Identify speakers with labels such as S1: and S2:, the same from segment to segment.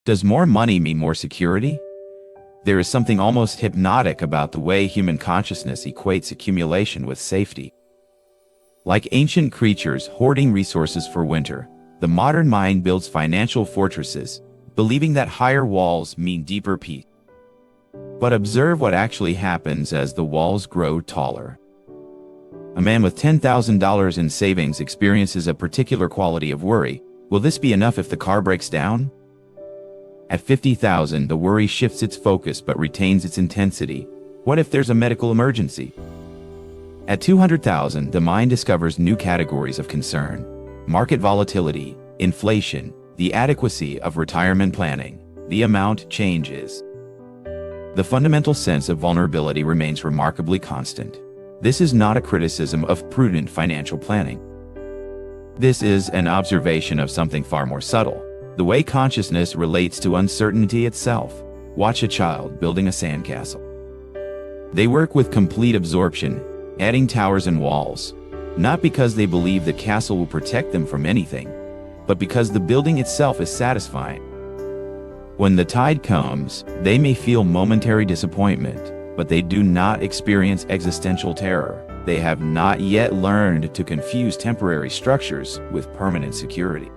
S1: Does more money mean more security? There is something almost hypnotic about the way human consciousness equates accumulation with safety. Like ancient creatures hoarding resources for winter, the modern mind builds financial fortresses, believing that higher walls mean deeper peace. But observe what actually happens as the walls grow taller. A man with $10,000 in savings experiences a particular quality of worry. Will this be enough if the car breaks down? At $50,000, the worry shifts its focus but retains its intensity. What if there's a medical emergency? At $200,000, the mind discovers new categories of concern: market volatility, inflation, the adequacy of retirement planning. The amount changes. The fundamental sense of vulnerability remains remarkably constant. This is not a criticism of prudent financial planning. This is an observation of something far more subtle: the way consciousness relates to uncertainty itself. Watch a child building a sandcastle. They work with complete absorption, adding towers and walls, not because they believe the castle will protect them from anything, but because the building itself is satisfying. When the tide comes, they may feel momentary disappointment, but they do not experience existential terror. They have not yet learned to confuse temporary structures with permanent security.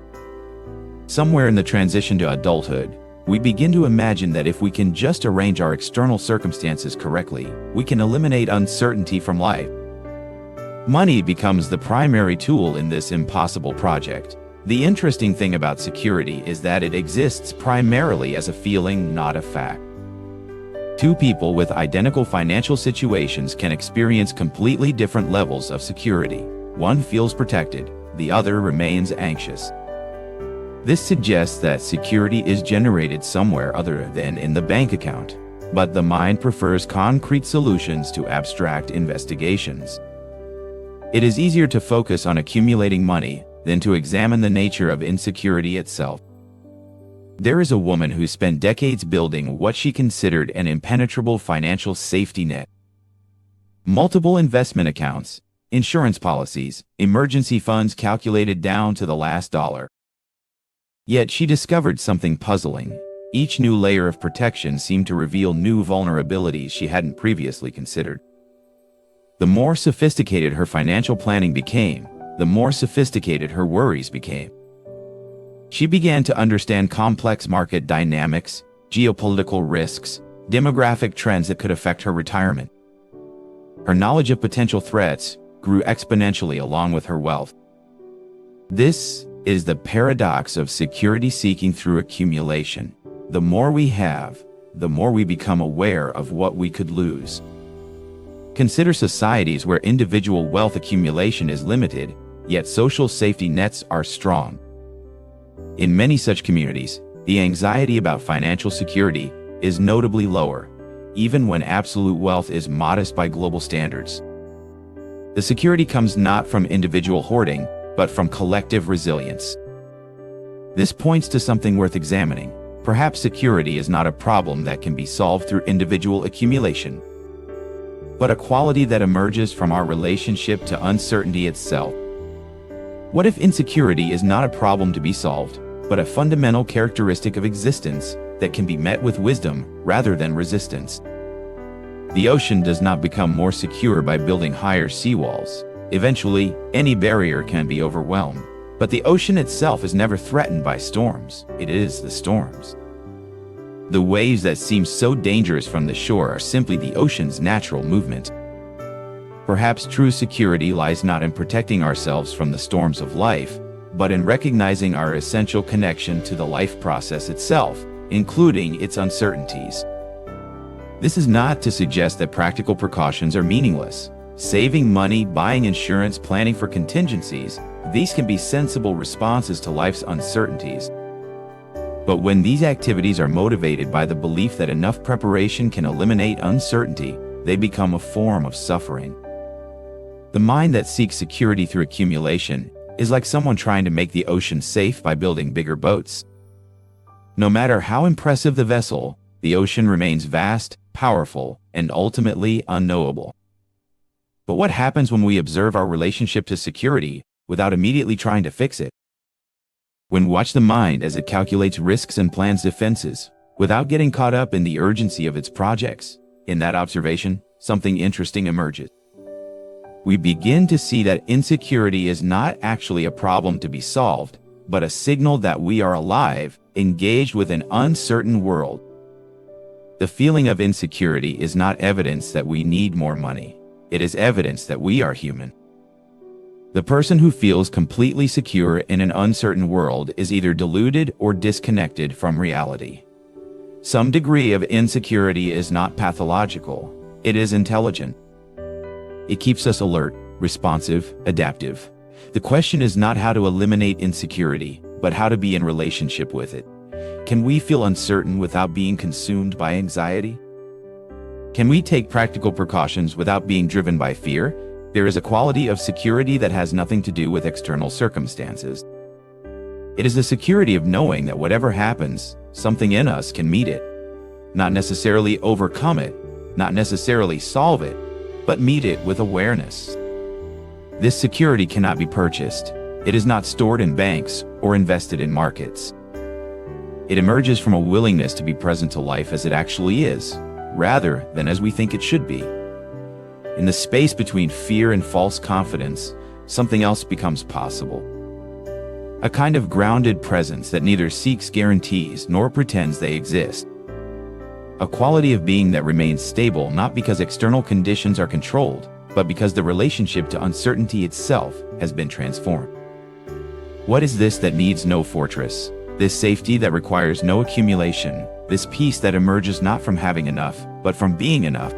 S1: Somewhere in the transition to adulthood, we begin to imagine that if we can just arrange our external circumstances correctly, we can eliminate uncertainty from life. Money becomes the primary tool in this impossible project. The interesting thing about security is that it exists primarily as a feeling, not a fact. Two people with identical financial situations can experience completely different levels of security. One feels protected, the other remains anxious. This suggests that security is generated somewhere other than in the bank account. But the mind prefers concrete solutions to abstract investigations. It is easier to focus on accumulating money than to examine the nature of insecurity itself. There is a woman who spent decades building what she considered an impenetrable financial safety net. Multiple investment accounts, insurance policies, emergency funds calculated down to the last dollar. Yet she discovered something puzzling. Each new layer of protection seemed to reveal new vulnerabilities she hadn't previously considered. The more sophisticated her financial planning became, the more sophisticated her worries became. She began to understand complex market dynamics, geopolitical risks, demographic trends that could affect her retirement. Her knowledge of potential threats grew exponentially along with her wealth. This is the paradox of security seeking through accumulation. The more we have, the more we become aware of what we could lose. Consider societies where individual wealth accumulation is limited, yet social safety nets are strong. In many such communities, the anxiety about financial security is notably lower, even when absolute wealth is modest by global standards. The security comes not from individual hoarding, but from collective resilience. This points to something worth examining. Perhaps security is not a problem that can be solved through individual accumulation, but a quality that emerges from our relationship to uncertainty itself. What if insecurity is not a problem to be solved, but a fundamental characteristic of existence that can be met with wisdom rather than resistance? The ocean does not become more secure by building higher seawalls. Eventually, any barrier can be overwhelmed. But the ocean itself is never threatened by storms. It is the storms. The waves that seem so dangerous from the shore are simply the ocean's natural movement. Perhaps true security lies not in protecting ourselves from the storms of life, but in recognizing our essential connection to the life process itself, including its uncertainties. This is not to suggest that practical precautions are meaningless. Saving money, buying insurance, planning for contingencies, these can be sensible responses to life's uncertainties. But when these activities are motivated by the belief that enough preparation can eliminate uncertainty, they become a form of suffering. The mind that seeks security through accumulation is like someone trying to make the ocean safe by building bigger boats. No matter how impressive the vessel, the ocean remains vast, powerful, and ultimately unknowable. But what happens when we observe our relationship to security without immediately trying to fix it? When watch the mind as it calculates risks and plans defenses, without getting caught up in the urgency of its projects. In that observation, something interesting emerges. We begin to see that insecurity is not actually a problem to be solved, but a signal that we are alive, engaged with an uncertain world. The feeling of insecurity is not evidence that we need more money. It is evidence that we are human. The person who feels completely secure in an uncertain world is either deluded or disconnected from reality. Some degree of insecurity is not pathological. It is intelligent. It keeps us alert, responsive, adaptive. The question is not how to eliminate insecurity, but how to be in relationship with it. Can we feel uncertain without being consumed by anxiety? Can we take practical precautions without being driven by fear? There is a quality of security that has nothing to do with external circumstances. It is the security of knowing that whatever happens, something in us can meet it. Not necessarily overcome it, not necessarily solve it, but meet it with awareness. This security cannot be purchased. It is not stored in banks or invested in markets. It emerges from a willingness to be present to life as it actually is, rather than as we think it should be. In the space between fear and false confidence, something else becomes possible. A kind of grounded presence that neither seeks guarantees nor pretends they exist. A quality of being that remains stable not because external conditions are controlled, but because the relationship to uncertainty itself has been transformed. What is this that needs no fortress? This safety that requires no accumulation, this peace that emerges not from having enough, but from being enough.